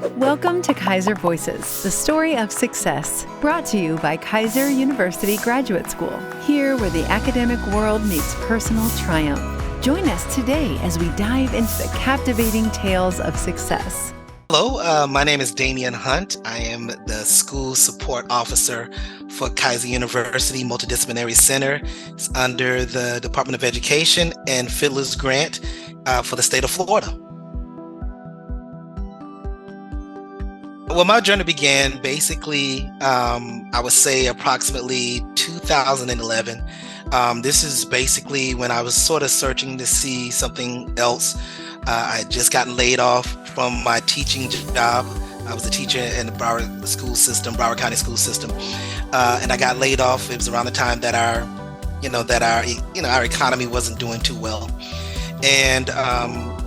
Welcome to Keiser Voices, the story of success, brought to you by Keiser University Graduate School, here where the academic world meets personal triumph. Join us today as we dive into the captivating tales of success. Hello, my name is Damien Hunte. I am the School Support Officer for Keiser University Multidisciplinary Center. It's under the Department of Education and Fiddler's Grant for the state of Florida. Well, my journey began basically, I would say approximately 2011. This is basically when I was sort of searching to see something else. I had just gotten laid off from my teaching job. I was a teacher in the Broward school system, Broward County school system, and I got laid off. It was around the time that our economy wasn't doing too well, and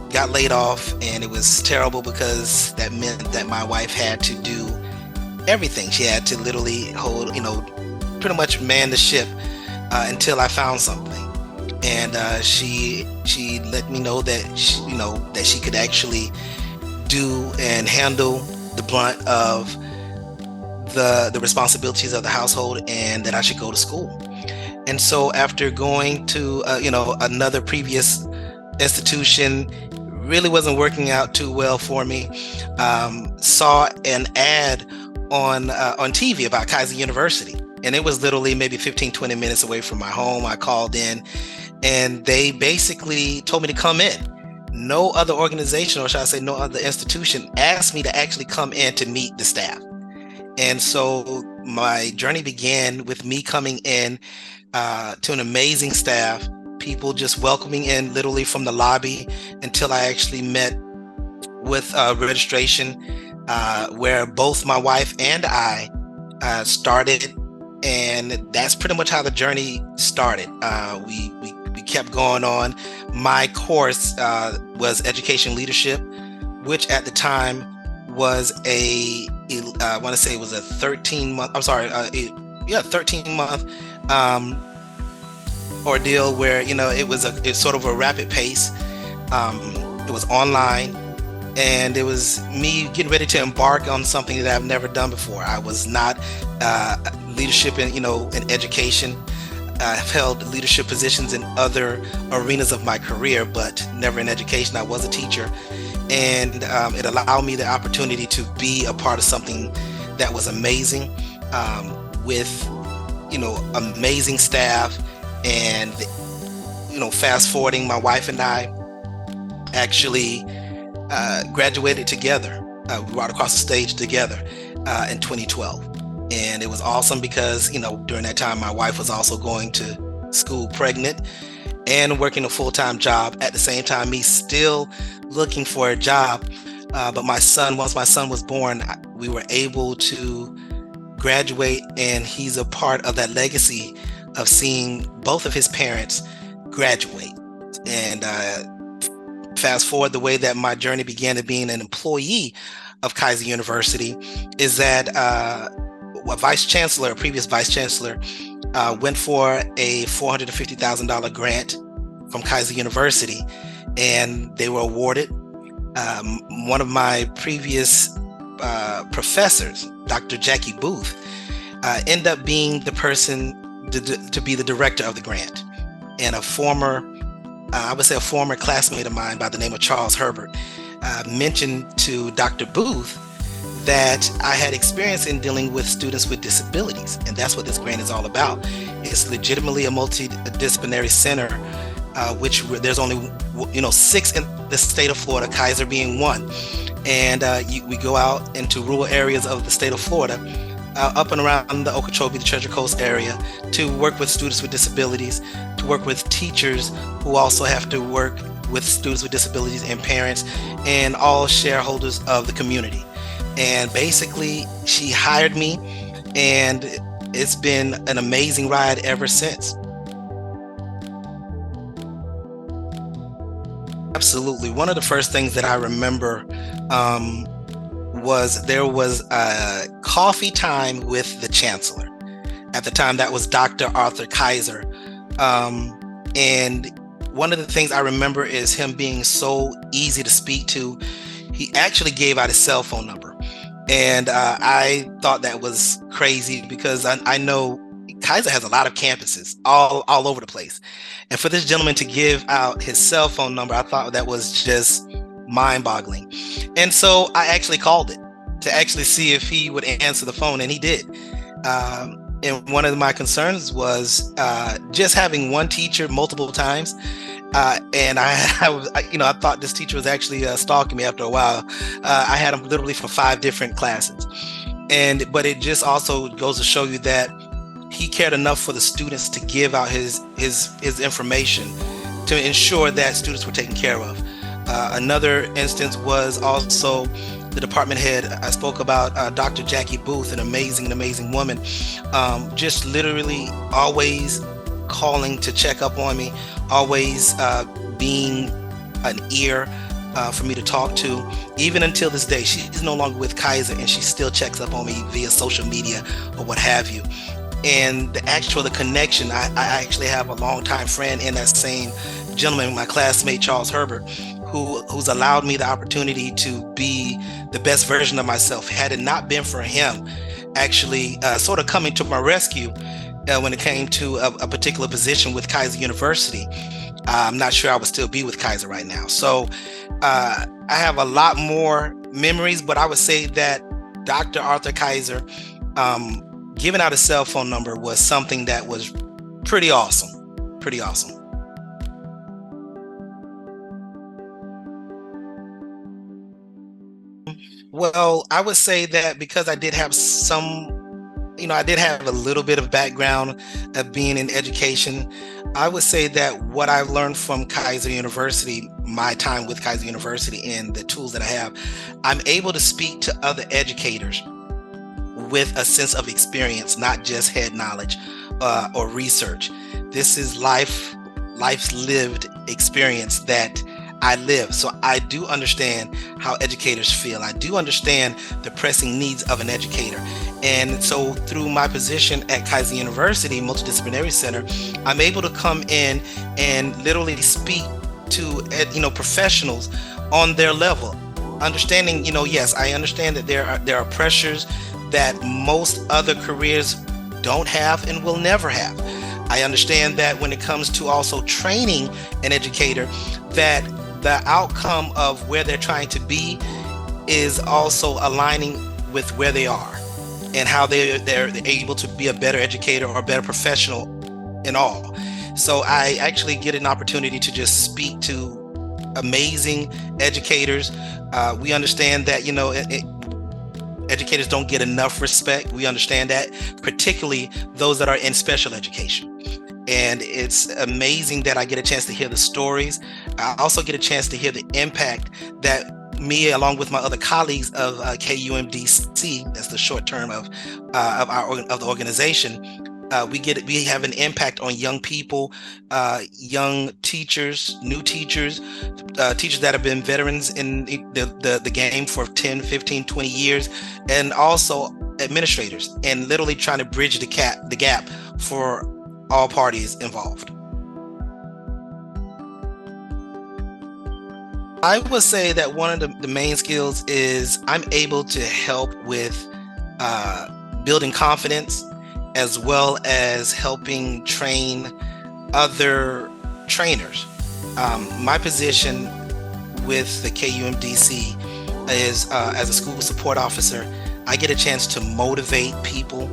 got laid off, and it was terrible because that meant that my wife had to do everything. She had to literally hold, pretty much man the ship until I found something. And she let me know that that she could actually do and handle the brunt of the responsibilities of the household, and that I should go to school. And so after going to another previous institution, really wasn't working out too well for me. Saw an ad on TV about Keiser University, and it was literally maybe 15-20 minutes away from my home. I called in, and they basically told me to come in. No other organization, or should I say no other institution, asked me to actually come in to meet the staff. And so my journey began with me coming in to an amazing staff, people just welcoming in literally from the lobby until I actually met with registration, where both my wife and I started. And that's pretty much how the journey started. We kept going on. My course was education leadership, which at the time was I want to say it was a 13-month, 13-month ordeal where, it's sort of a rapid pace. It was online, and it was me getting ready to embark on something that I've never done before. I was not leadership in education. I've held leadership positions in other arenas of my career, but never in education. I was a teacher, and it allowed me the opportunity to be a part of something that was amazing, with amazing staff. And fast forwarding, my wife and I actually graduated together. We brought across the stage together in 2012. And it was awesome because, during that time, my wife was also going to school pregnant and working a full-time job. At the same time, me still looking for a job. But once my son was born, we were able to graduate, and he's a part of that legacy of seeing both of his parents graduate. And fast forward, the way that my journey began to being an employee of Keiser University is that a previous vice chancellor, went for a $450,000 grant from Keiser University, and they were awarded. One of my previous professors, Dr. Jackie Booth, ended up being the person to be the director of the grant. And a former classmate of mine by the name of Charles Herbert mentioned to Dr. Booth that I had experience in dealing with students with disabilities, and that's what this grant is all about. It's legitimately a multidisciplinary center, which there's only 6 in the state of Florida, Keiser being one. And we go out into rural areas of the state of Florida, up and around the Okeechobee, the Treasure Coast area, to work with students with disabilities, to work with teachers who also have to work with students with disabilities, and parents, and all shareholders of the community. And basically, she hired me, and it's been an amazing ride ever since. Absolutely. One of the first things that I remember was there was a coffee time with the chancellor. At the time, that was Dr. Arthur Keiser. And one of the things I remember is him being so easy to speak to. he actually gave out his cell phone number. And I thought that was crazy because I know Keiser has a lot of campuses all over the place. And for this gentleman to give out his cell phone number, I thought that was just mind-boggling. And so I actually called it to actually see if he would answer the phone, and he did. And one of my concerns was just having one teacher multiple times. And I thought this teacher was actually stalking me after a while. I had him literally for 5 different classes. But it just also goes to show you that he cared enough for the students to give out his information to ensure that students were taken care of. Another instance was also the department head. I spoke about Dr. Jackie Booth, an amazing woman, just literally always calling to check up on me, always being an ear for me to talk to. Even until this day, she's no longer with Keiser, and she still checks up on me via social media or what have you. And the connection, I actually have a longtime friend in that same gentleman, my classmate Charles Herbert, who's allowed me the opportunity to be the best version of myself. Had it not been for him actually sort of coming to my rescue when it came to a particular position with Keiser University, I'm not sure I would still be with Keiser right now. So I have a lot more memories, but I would say that Dr. Arthur Keiser giving out a cell phone number was something that was pretty awesome. Well, I would say that because I did have I did have a little bit of background of being in education. I would say that what I've learned from Keiser University, my time with Keiser University, and the tools that I have, I'm able to speak to other educators with a sense of experience, not just head knowledge or research. This is life's lived experience that I live. So I do understand how educators feel. I do understand the pressing needs of an educator. And so through my position at Keiser University Multidisciplinary Center, I'm able to come in and literally speak to professionals on their level. Understanding, yes, I understand that there are pressures that most other careers don't have and will never have. I understand that when it comes to also training an educator, that the outcome of where they're trying to be is also aligning with where they are and how they're able to be a better educator or a better professional in all. So I actually get an opportunity to just speak to amazing educators. We understand that, educators don't get enough respect. We understand that, particularly those that are in special education. And it's amazing that I get a chance to hear the stories. I also get a chance to hear the impact that me, along with my other colleagues of KUMDC, that's the short term of the organization, we have an impact on young people, young teachers, new teachers, teachers that have been veterans in the game for 10, 15, 20 years, and also administrators, and literally trying to bridge the gap for all parties involved. I would say that one of the main skills is I'm able to help with building confidence, as well as helping train other trainers. My position with the KUMDC is as a school support officer. I get a chance to motivate people,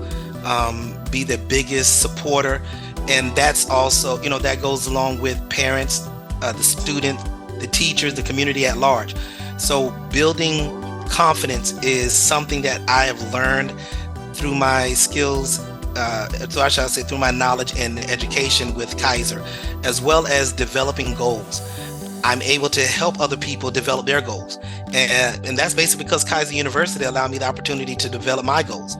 be the biggest supporter, and that's also, that goes along with parents, the students, the teachers, the community at large. So building confidence is something that I have learned through my skills, through my knowledge and education with Keiser, as well as developing goals. I'm able to help other people develop their goals. And that's basically because Keiser University allowed me the opportunity to develop my goals.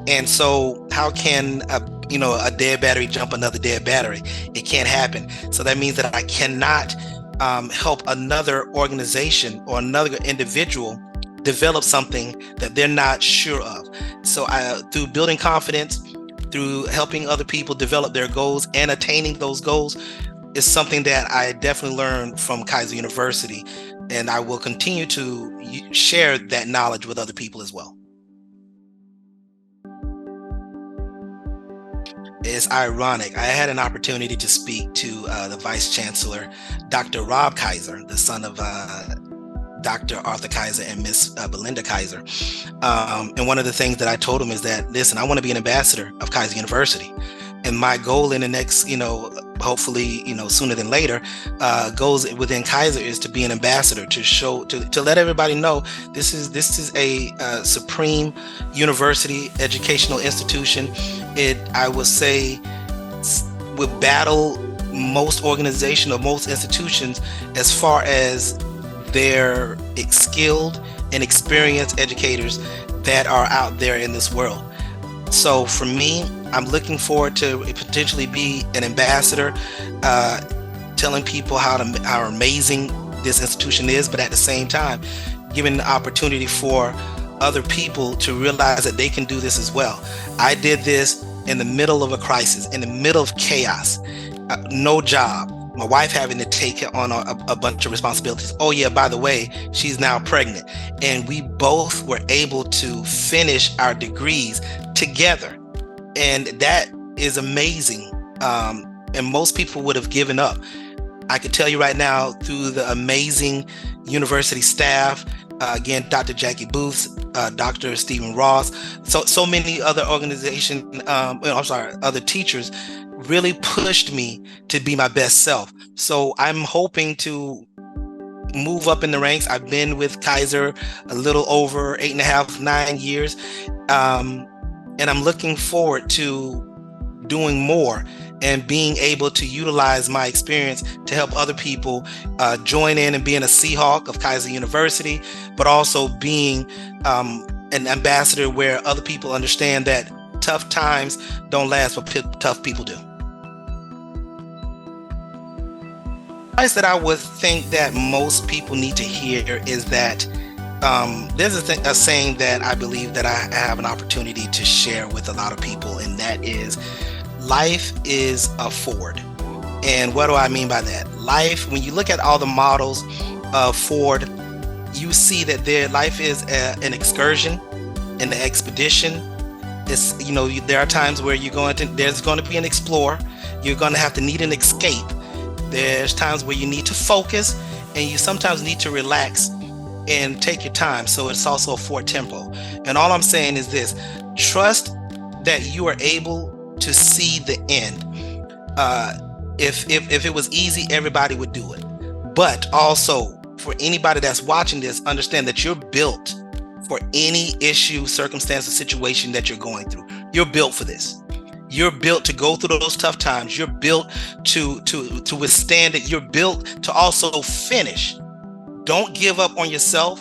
And so how can a dead battery jump another dead battery? It can't happen. So that means that I cannot help another organization or another individual develop something that they're not sure of. So through building confidence, through helping other people develop their goals and attaining those goals, is something that I definitely learned from Keiser University, and I will continue to share that knowledge with other people as well. It's ironic. I had an opportunity to speak to the Vice Chancellor, Dr. Rob Keiser, the son of Dr. Arthur Keiser and Miss Belinda Keiser. And one of the things that I told him is that, listen, I want to be an ambassador of Keiser University. And my goal in the next, hopefully, sooner than later, goals within Keiser is to be an ambassador, to show, to let everybody know this is a supreme university, educational institution. I would say, would battle most organizations or most institutions as far as their skilled and experienced educators that are out there in this world. So for me, I'm looking forward to potentially be an ambassador, telling people how amazing this institution is, but at the same time, giving the opportunity for other people to realize that they can do this as well. I did this in the middle of a crisis, in the middle of chaos, no job, my wife having to take on a bunch of responsibilities. Oh yeah, by the way, she's now pregnant. And we both were able to finish our degrees together. And that is amazing. And most people would have given up. I could tell you right now, through the amazing university staff, again, Dr. Jackie Booth, Dr. Stephen Ross, so many other other teachers really pushed me to be my best self. So I'm hoping to move up in the ranks. I've been with Keiser a little over 8.5, 9 years. And I'm looking forward to doing more and being able to utilize my experience to help other people join in and being a Seahawk of Keiser University, but also being an ambassador where other people understand that tough times don't last, but tough people do. Advice that I would think that most people need to hear is that there's a saying that I believe that I have an opportunity to share with a lot of people, and that is, life is a Ford. And what do I mean by that? Life, when you look at all the models of Ford, you see that their life is an excursion, an expedition. It's, there are times where there's going to be an explorer. You're going to have to need an escape. There's times where you need to focus, and you sometimes need to relax and take your time. So it's also a Ford tempo. And all I'm saying is this: trust that you are able to see the end. If it was easy, everybody would do it. But also, for anybody that's watching this, understand that you're built for any issue, circumstance, or situation that you're going through. You're built for this. You're built to go through those tough times. You're built to withstand it. You're built to also finish. Don't give up on yourself.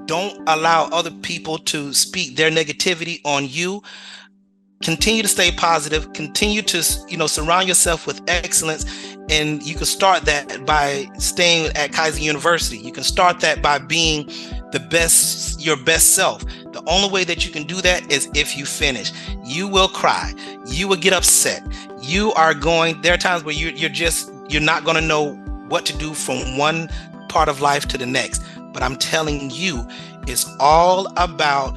Don't allow other people to speak their negativity on you. Continue to stay positive. Continue to, surround yourself with excellence. And you can start that by staying at Keiser University. You can start that by being your best self. The only way that you can do that is if you finish. You will cry. You will get upset. There are times where you're not going to know what to do from one part of life to the next. But I'm telling you, it's all about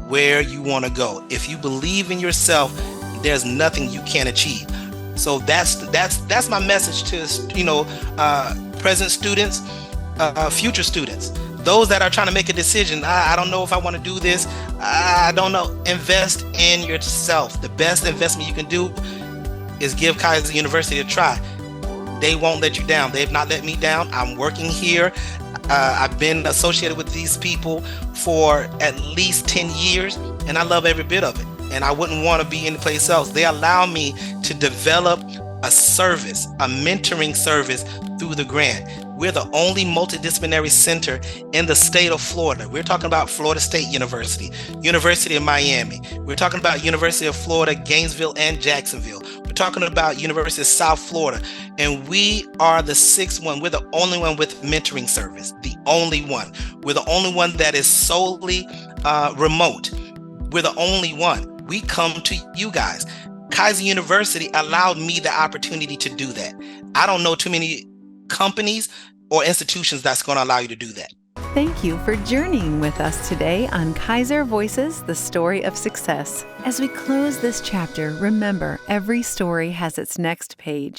where you want to go. If you believe in yourself, there's nothing you can't achieve. So that's my message to present students, future students, those that are trying to make a decision. I don't know if I want to do this. I don't know. Invest in yourself. The best investment you can do is give Keiser University a try. They won't let you down. They've not let me down. I'm working here. I've been associated with these people for at least 10 years, and I love every bit of it. And I wouldn't want to be any place else. They allow me to develop a service, a mentoring service through the grant. We're the only multidisciplinary center in the state of Florida. We're talking about Florida State University, University of Miami. We're talking about University of Florida, Gainesville and Jacksonville. We're talking about University of South Florida. And we are the sixth one. We're the only one with mentoring service. The only one. We're the only one that is solely remote. We're the only one. We come to you guys. Keiser University allowed me the opportunity to do that. I don't know too many companies or institutions that's going to allow you to do that. Thank you for journeying with us today on Keiser Voices, the story of success. As we close this chapter, remember, every story has its next page.